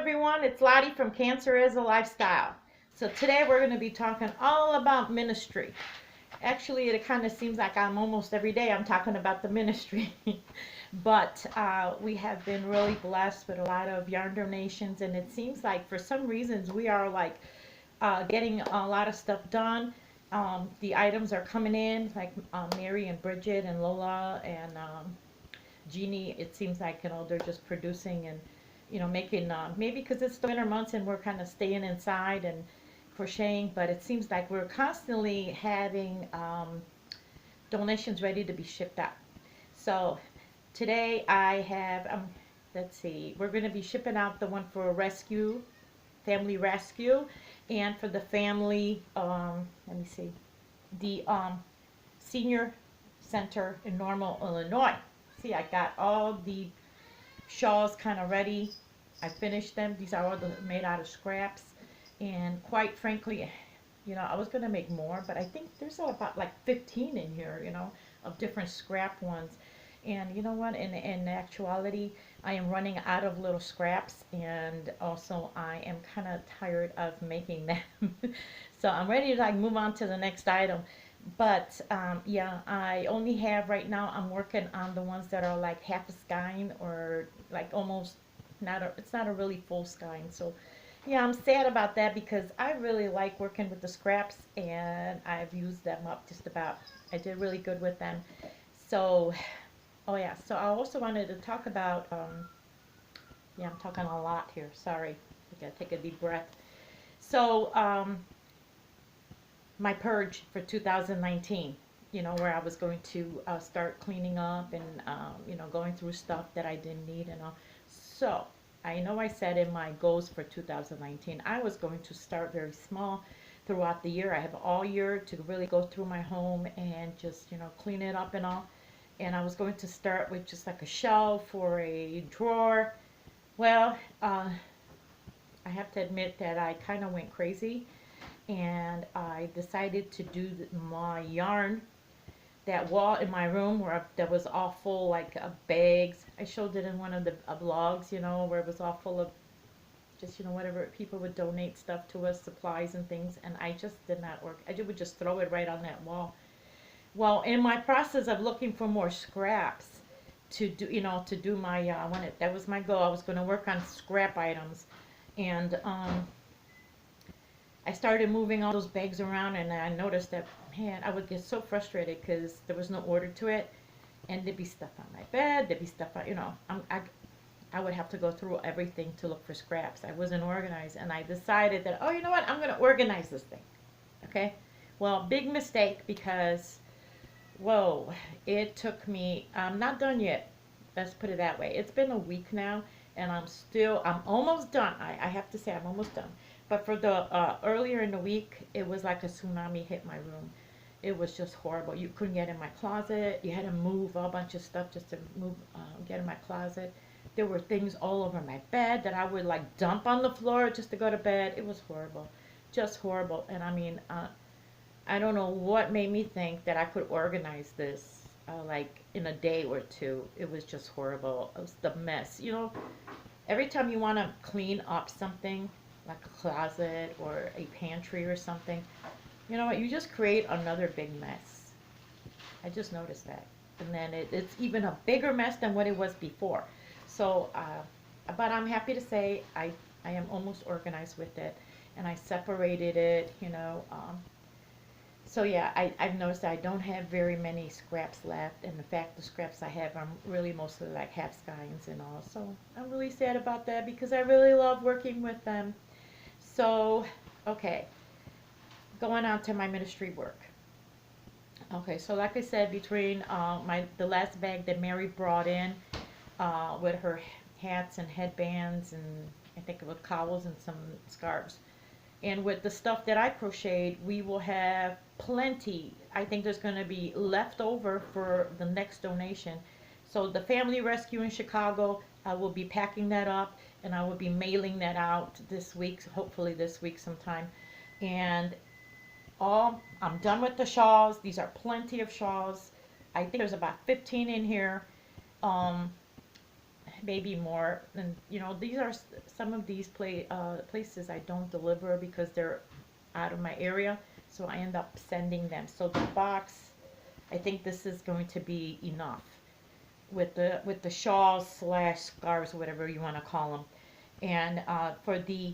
everyone, it's Lottie from Cancer is a Lifestyle. So today we're going to be talking all about ministry. Actually, it kind of seems like I'm almost every day I'm talking about the ministry. But we have been really blessed with a lot of yarn donations, and it seems like for some reasons we are like getting a lot of stuff done. The items are coming in, like Mary and Bridget and Lola and Jeannie. It seems like they're just producing and making maybe because it's the winter months and we're kind of staying inside and crocheting, but it seems like we're constantly having donations ready to be shipped out. So today I have let's see, we're going to be shipping out the one for rescue, family rescue, and for the family let me see, the senior center in Normal, Illinois. See, I got all the shawls kind of ready. I finished them. These are all made out of scraps, and quite frankly, I was gonna make more, but I think there's about like 15 in here, of different scrap ones. And you know what? In actuality, I am running out of little scraps, and also I am kind of tired of making them. So I'm ready to like move on to the next item. But yeah, I only have right now, I'm working on the ones that are like half a skein or like almost it's not a really full skein. So yeah, I'm sad about that because I really like working with the scraps and I've used them up just about. I did really good with them. So, oh yeah, so I also wanted to talk about, yeah, I'm talking a lot here. Sorry. I gotta take a deep breath. So, my purge for 2019, where I was going to start cleaning up and, going through stuff that I didn't need and all. So, I know I said in my goals for 2019, I was going to start very small throughout the year. I have all year to really go through my home and just, clean it up and all. And I was going to start with just like a shelf or a drawer. Well, I have to admit that I kind of went crazy and I decided to do my yarn, that wall in my room that was all full like bags. I showed it in one of the vlogs, where it was all full of just, whatever people would donate stuff to us, supplies and things, and I just did not work. I would just throw it right on that wall. Well, in my process of looking for more scraps to do, to do my, that was my goal. I was going to work on scrap items, and I started moving all those bags around, and I noticed that, man, I would get so frustrated because there was no order to it, and there'd be stuff on my bed, there'd be stuff on, I would have to go through everything to look for scraps. I wasn't organized, and I decided that, oh, you know what, I'm going to organize this thing, okay? Well, big mistake because, whoa, it took me, I'm not done yet, let's put it that way. It's been a week now, and I'm almost done. I have to say I'm almost done. But for the earlier in the week, it was like a tsunami hit my room. It was just horrible. You couldn't get in my closet. You had to move a bunch of stuff just to get in my closet. There were things all over my bed that I would like dump on the floor just to go to bed. It was horrible, just horrible. And I mean, I don't know what made me think that I could organize this like in a day or two. It was just horrible. It was the mess. Every time you want to clean up something, like a closet or a pantry or something, you know what, you just create another big mess. I just noticed that. And then it's even a bigger mess than what it was before. So, but I'm happy to say I am almost organized with it. And I separated it, so yeah, I've noticed that I don't have very many scraps left. And in fact, the scraps I have are really mostly like half skeins and all. So I'm really sad about that because I really love working with them. So, okay, going on to my ministry work. Okay, so like I said, between the last bag that Mary brought in with her hats and headbands and I think with cowls and some scarves, and with the stuff that I crocheted, we will have plenty. I think there's going to be left over for the next donation. So the Family Rescue in Chicago, I will be packing that up and I will be mailing that out this week, hopefully this week sometime. And I'm done with the shawls. These are plenty of shawls. I think there's about 15 in here. maybe more. And you know, these are some of these places I don't deliver because they're out of my area, so I end up sending them. So the box, I think this is going to be enough with the shawls slash scarves, whatever you want to call them. And for the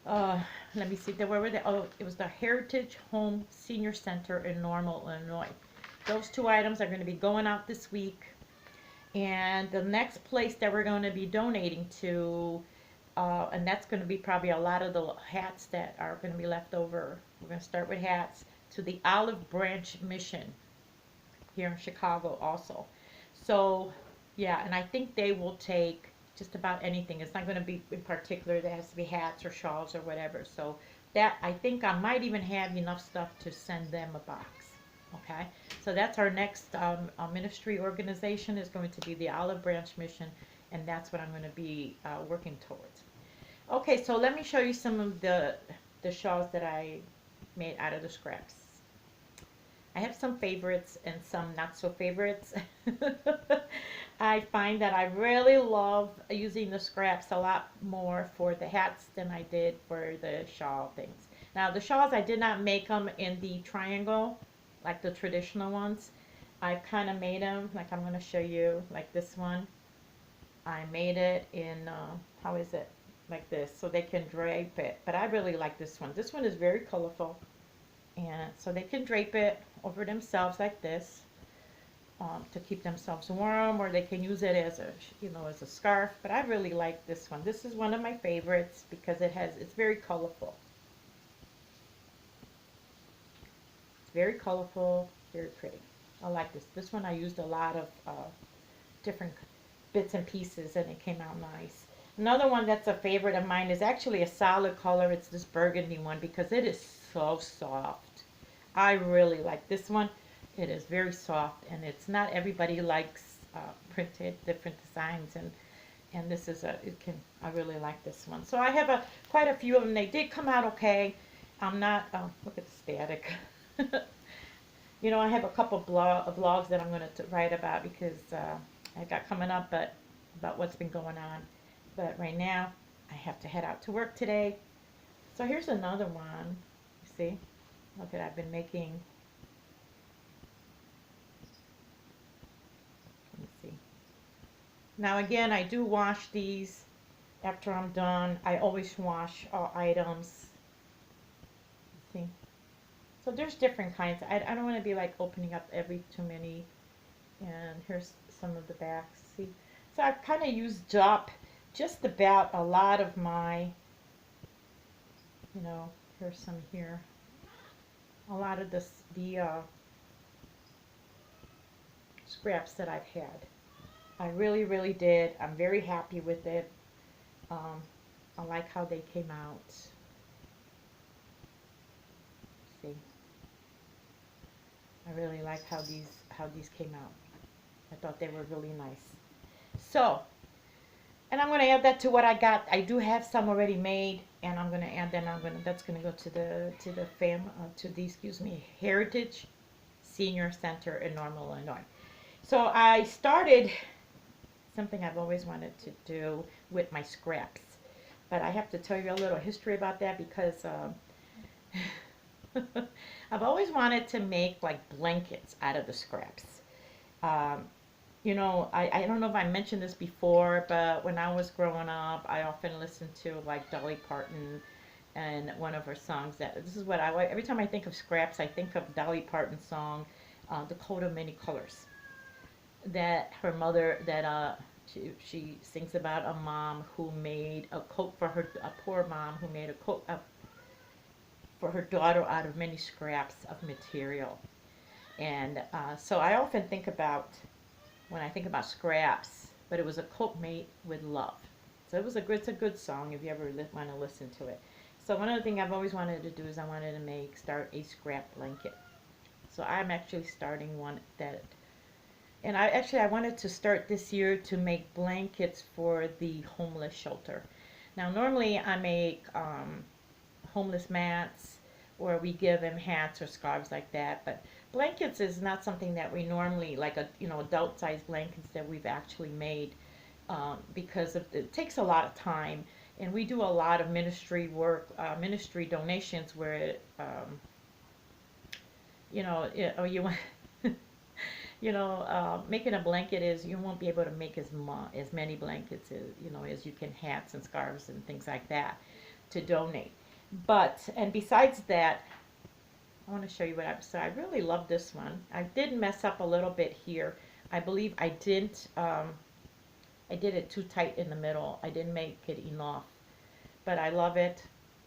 let me see, where were they? Oh, it was the Heritage Home Senior Center in Normal, Illinois. Those two items are going to be going out this week. And the next place that we're going to be donating to, and that's going to be probably a lot of the hats that are going to be left over. We're going to start with hats, to the Olive Branch Mission here in Chicago also. So, yeah, and I think they will take just about anything. It's not going to be in particular that has to be hats or shawls or whatever. So that, I think I might even have enough stuff to send them a box. Okay, so that's our next ministry organization, is going to be the Olive Branch Mission, and that's what I'm going to be working towards. Okay, so let me show you some of the shawls that I made out of the scraps. I have some favorites and some not so favorites. I find that I really love using the scraps a lot more for the hats than I did for the shawl things. Now the shawls, I did not make them in the triangle like the traditional ones. I kind of made them, like I'm going to show you, like this one. I made it in, how is it? Like this, so they can drape it. But I really like this one. This one is very colorful. And so they can drape it over themselves like this to keep themselves warm, or they can use it as a, you know, as a scarf. But I really like this one. This is one of my favorites because it's very colorful. It's very colorful, very pretty. I like this. This one I used a lot of different bits and pieces, and it came out nice. Another one that's a favorite of mine is actually a solid color. It's this burgundy one because it is so soft. I really like this one. It is very soft, and it's not everybody likes printed different designs, and this is I really like this one. So I have quite a few of them. They did come out okay. I'm not, look at the static. You know, I have a couple blogs that I'm going to write about because I got coming up, but about what's been going on. But right now, I have to head out to work today. So here's another one. You see? Look at, I've been making. Let me see. Now again, I do wash these after I'm done. I always wash all items. See? So there's different kinds. I don't want to be like opening up too many. And here's some of the backs. See? So I've kind of used up just about a lot of my, you know, here's some here. A lot of the scraps that I've had. I really, really did. I'm very happy with it. I like how they came out. See, I really like how these came out. I thought they were really nice. So, and I'm going to add that to what I got. I do have some already made, and I'm going to add them. That's going to go to the Heritage Senior Center in Normal, Illinois. So I started something I've always wanted to do with my scraps, but I have to tell you a little history about that because I've always wanted to make like blankets out of the scraps. You know, I don't know if I mentioned this before, but when I was growing up, I often listened to like Dolly Parton and one of her songs. This is what every time I think of scraps, I think of Dolly Parton's song, "The Coat of Many Colors." That her mother, she sings about a mom who made a coat for a poor mom who made a coat for her daughter out of many scraps of material. And so I often think about, when I think about scraps, but it was a coat made with love. So it's a good song if you ever want to listen to it. So one of the things I've always wanted to do is I wanted to start a scrap blanket. So I'm actually starting one and I wanted to start this year to make blankets for the homeless shelter. Now normally I make homeless mats, or we give them hats or scarves like that, but blankets is not something that we normally, like adult size blankets that we've actually made because it takes a lot of time, and we do a lot of ministry work, ministry donations where or you making a blanket is you won't be able to make as many blankets as as you can hats and scarves and things like that to donate. And besides that, I want to show you what so I really love this one. I did mess up a little bit here. I believe I didn't. I did it too tight in the middle. I didn't make it enough, but I love it.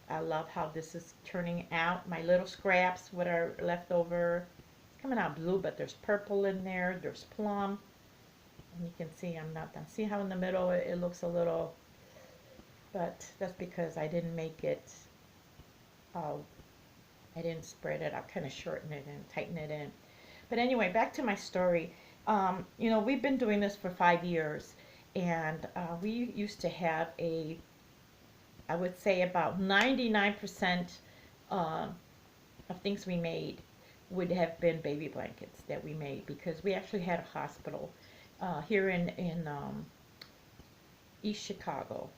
I love how this is turning out. My little scraps, what are left over, it's coming out blue, but there's purple in there. There's plum, and you can see I'm not done. See how in the middle it looks a little, but that's because I didn't make it. I didn't spread it. I kind of shorten it and tighten it in. But anyway, back to my story. We've been doing this for 5 years, and we used to have I would say about 99% of things we made would have been baby blankets that we made, because we actually had a hospital here in East Chicago,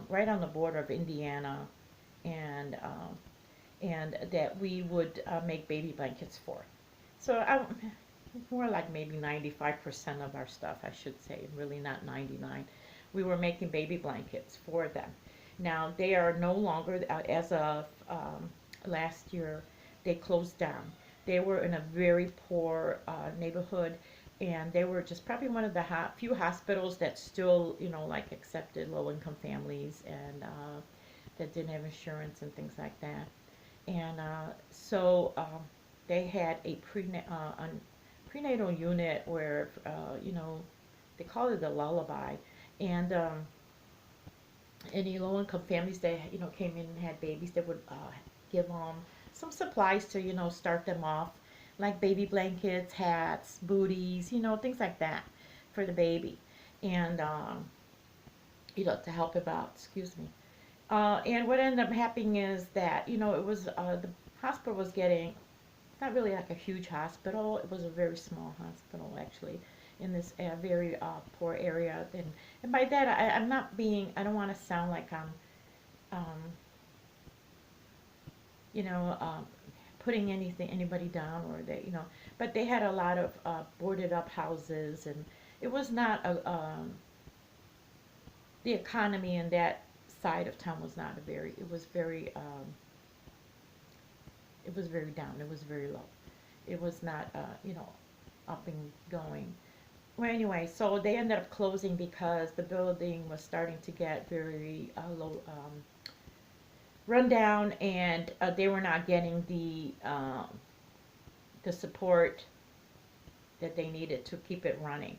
right on the border of Indiana, and that we would make baby blankets for. So more like maybe 95% of our stuff, I should say, really not 99. We were making baby blankets for them. Now they are no longer, as of last year, they closed down. They were in a very poor neighborhood, and they were just probably one of the few hospitals that still, like accepted low-income families and that didn't have insurance and things like that. And so they had a prenatal unit where, they call it the lullaby. And any low-income families that, came in and had babies, they would give them some supplies to, start them off, like baby blankets, hats, booties, things like that for the baby. And, to help him out, excuse me. And what ended up happening is that, it was, the hospital was getting, not really like a huge hospital, it was a very small hospital actually, in this very poor area. And by that, I'm not being, I don't want to sound like I'm, putting anybody down, or that, but they had a lot of boarded up houses, and it was not the economy in that side of town was not it was very down, it was very low. It was not, up and going. Well, anyway, so they ended up closing because the building was starting to get very low, run down, and they were not getting the support that they needed to keep it running.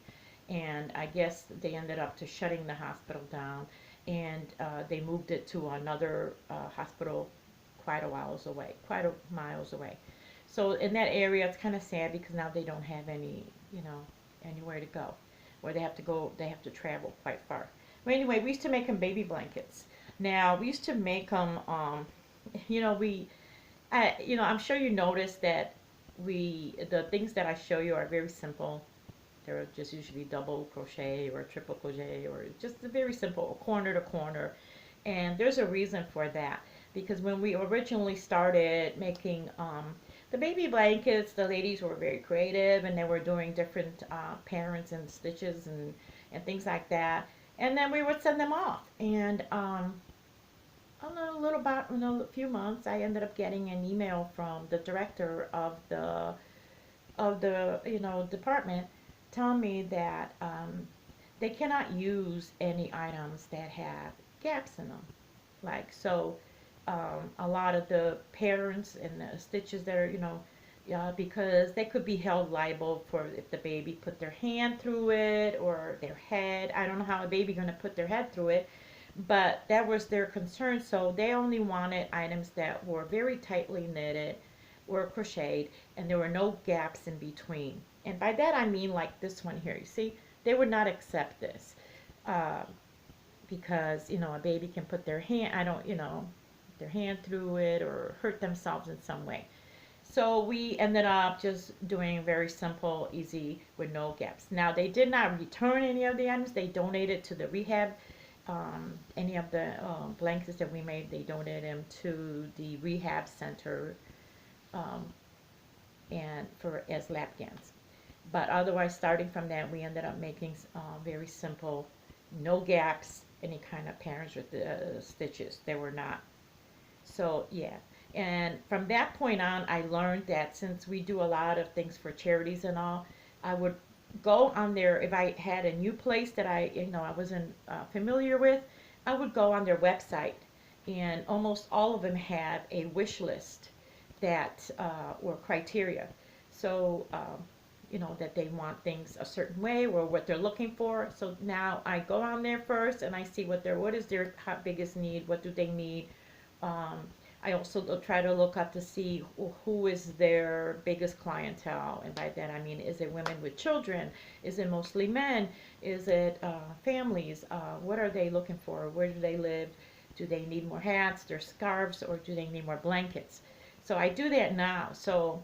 And I guess they ended up to shutting the hospital down, and they moved it to another hospital quite a miles away. So in that area, it's kind of sad because now they don't have any, anywhere to go, or they have to travel quite far. But anyway, we used to make them baby blankets. Now we used to make them, I'm sure you noticed that the things that I show you are very simple. They're just usually double crochet or triple crochet, or just very simple, corner to corner. And there's a reason for that, because when we originally started making the baby blankets, the ladies were very creative, and they were doing different patterns and stitches and things like that. And then we would send them off. And in a few months, I ended up getting an email from the director of the department, telling me that they cannot use any items that have gaps in them. Like, so a lot of the patterns and the stitches that are, because they could be held liable for if the baby put their hand through it or their head. I don't know how a baby going to put their head through it, but that was their concern. So they only wanted items that were very tightly knitted, were crocheted, and there were no gaps in between. And by that I mean like this one here. You see, they would not accept this because a baby can put their hand, their hand through it or hurt themselves in some way. So we ended up just doing very simple, easy, with no gaps. Now they did not return any of the items. They donated to the rehab. Any of the blankets that we made, they donated them to the rehab center, um, and for as lapgans. But otherwise, starting from that, we ended up making very simple, no gaps, any kind of patterns with the stitches. They were not. So yeah, and from that point on, I learned that since we do a lot of things for charities and all, I would go on there if I had a new place that I wasn't familiar with. I would go on their website, and almost all of them had a wish list that were criteria. So that they want things a certain way or what they're looking for. So now I go on there first and I see what is their biggest need, what do they need. Um, I also try to look up to see who is their biggest clientele, and by that I mean, is it women with children? Is it mostly men? Is it families? What are they looking for? Where do they live? Do they need more hats, their scarves, or do they need more blankets? So I do that now. So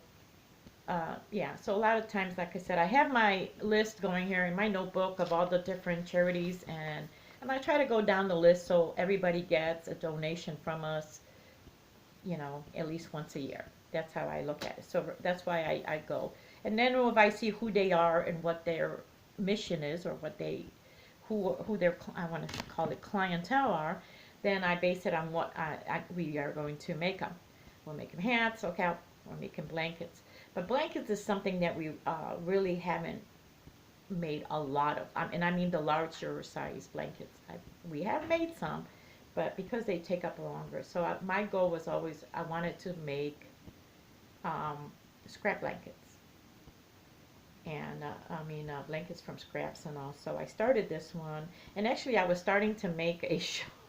yeah, so a lot of times, like I said, I have my list going here in my notebook of all the different charities, and I try to go down the list so everybody gets a donation from us, at least once a year. That's how I look at it. So that's why I go. And then if I see who they are and what their mission is, or who their, I want to call it, clientele are, then I base it on what we are going to make them. We'll make them hats, okay, we're making blankets. But blankets is something that we really haven't made a lot of. And I mean the larger size blankets. We have made some, but because they take up longer. So my goal was always, I wanted to make scrap blankets. And blankets from scraps and all. So I started this one. And actually I was starting to make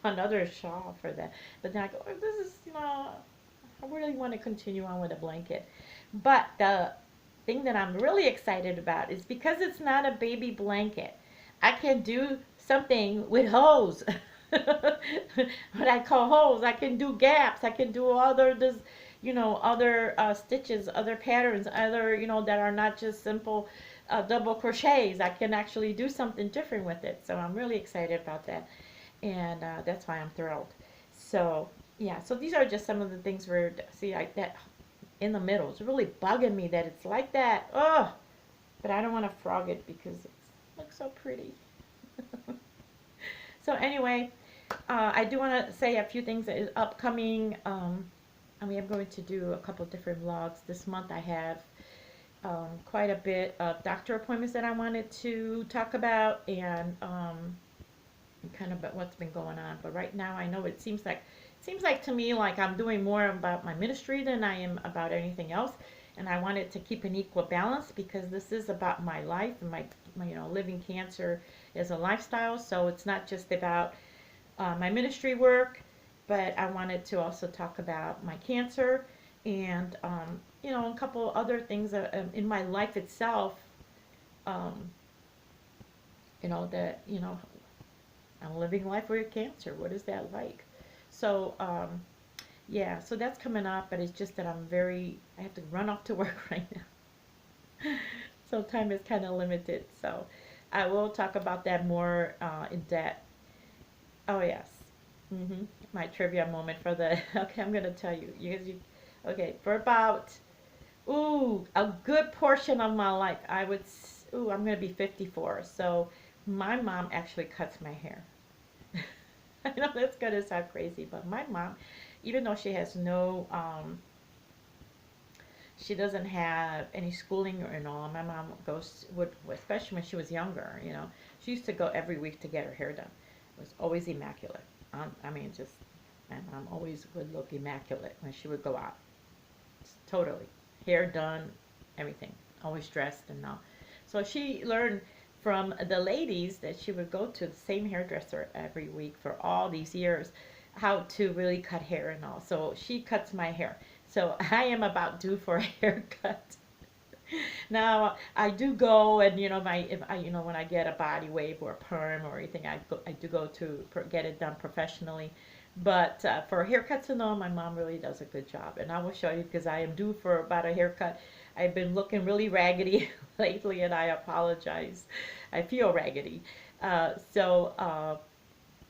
another shawl for that. But then I go, this is, I really want to continue on with a blanket. But the thing that I'm really excited about is because it's not a baby blanket, I can do something with hose. What I call holes. I can do gaps. I can do other stitches, other patterns, other, that are not just simple double crochets. I can actually do something different with it. So I'm really excited about that. And that's why I'm thrilled. So yeah, so these are just some of the things where, see, that in the middle, it's really bugging me that it's like that. Oh, but I don't want to frog it because it looks so pretty. So anyway, I do want to say a few things that is upcoming. I'm going to do a couple different vlogs this month. I have quite a bit of doctor appointments that I wanted to talk about, and kind of about what's been going on. But right now, I know it seems like to me like I'm doing more about my ministry than I am about anything else. And I wanted to keep an equal balance because this is about my life and my living cancer as a lifestyle. So it's not just about my ministry work, but I wanted to also talk about my cancer and a couple other things in my life itself. Um, that I'm living life with cancer. What is that like? So yeah, so that's coming up, but it's just that I have to run off to work right now. So time is kind of limited. So I will talk about that more in depth. Oh yes. My trivia moment for the, okay, I'm going to tell you. Okay, for about, a good portion of my life, I'm going to be 54. So my mom actually cuts my hair. I know that's going to sound crazy, but my mom, even though she has she doesn't have any schooling or all, my mom especially when she was younger, she used to go every week to get her hair done. It was always immaculate. Just, my mom always would look immaculate when she would go out. Totally. Hair done, everything. Always dressed and all. So she learned from the ladies that she would go to the same hairdresser every week for all these years how to really cut hair and all. So she cuts my hair. So I am about due for a haircut. Now I do go and when I get a body wave or a perm or anything, I do go to get it done professionally. But for haircuts and all, my mom really does a good job. And I will show you because I am due for about a haircut. I've been looking really raggedy lately, and I apologize. I feel raggedy.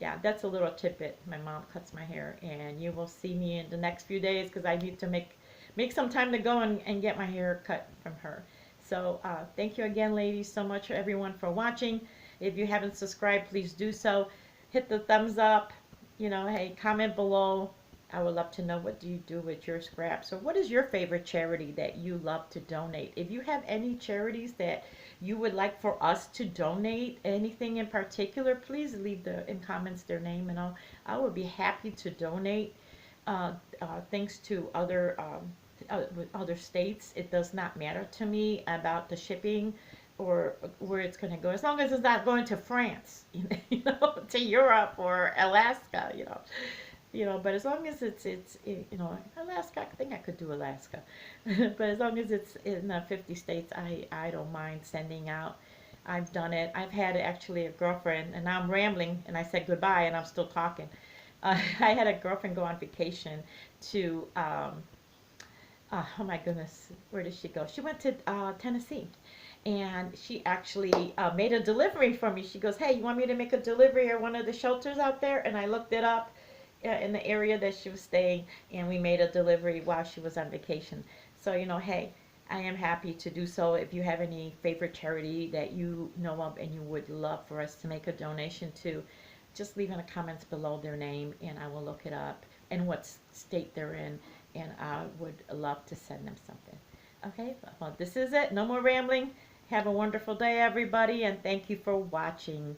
Yeah, that's a little tidbit. My mom cuts my hair, and you will see me in the next few days because I need to make some time to go and get my hair cut from her. So thank you again, ladies, so much everyone for watching. If you haven't subscribed, please do so. Hit the thumbs up. Hey, comment below. I would love to know, what do you do with your scraps, or what is your favorite charity that you love to donate? If you have any charities that you would like for us to donate, anything in particular, please leave in comments their name, and I will be happy to donate things to other states. It does not matter to me about the shipping or where it's going to go, as long as it's not going to France, to Europe or Alaska, but as long as it's Alaska, I think I could do Alaska. But as long as it's in the 50 states, I don't mind sending out. I've done it. I've had actually a girlfriend, and now I'm rambling, and I said goodbye, and I'm still talking. I had a girlfriend go on vacation to, oh my goodness, where did she go? She went to Tennessee, and she actually made a delivery for me. She goes, hey, you want me to make a delivery at one of the shelters out there? And I looked it up in the area that she was staying, and we made a delivery while she was on vacation. So, hey, I am happy to do so. If you have any favorite charity that you know of and you would love for us to make a donation to, just leave in the comments below their name, and I will look it up and what state they're in, and I would love to send them something. Okay, well, this is it. No more rambling. Have a wonderful day, everybody, and thank you for watching.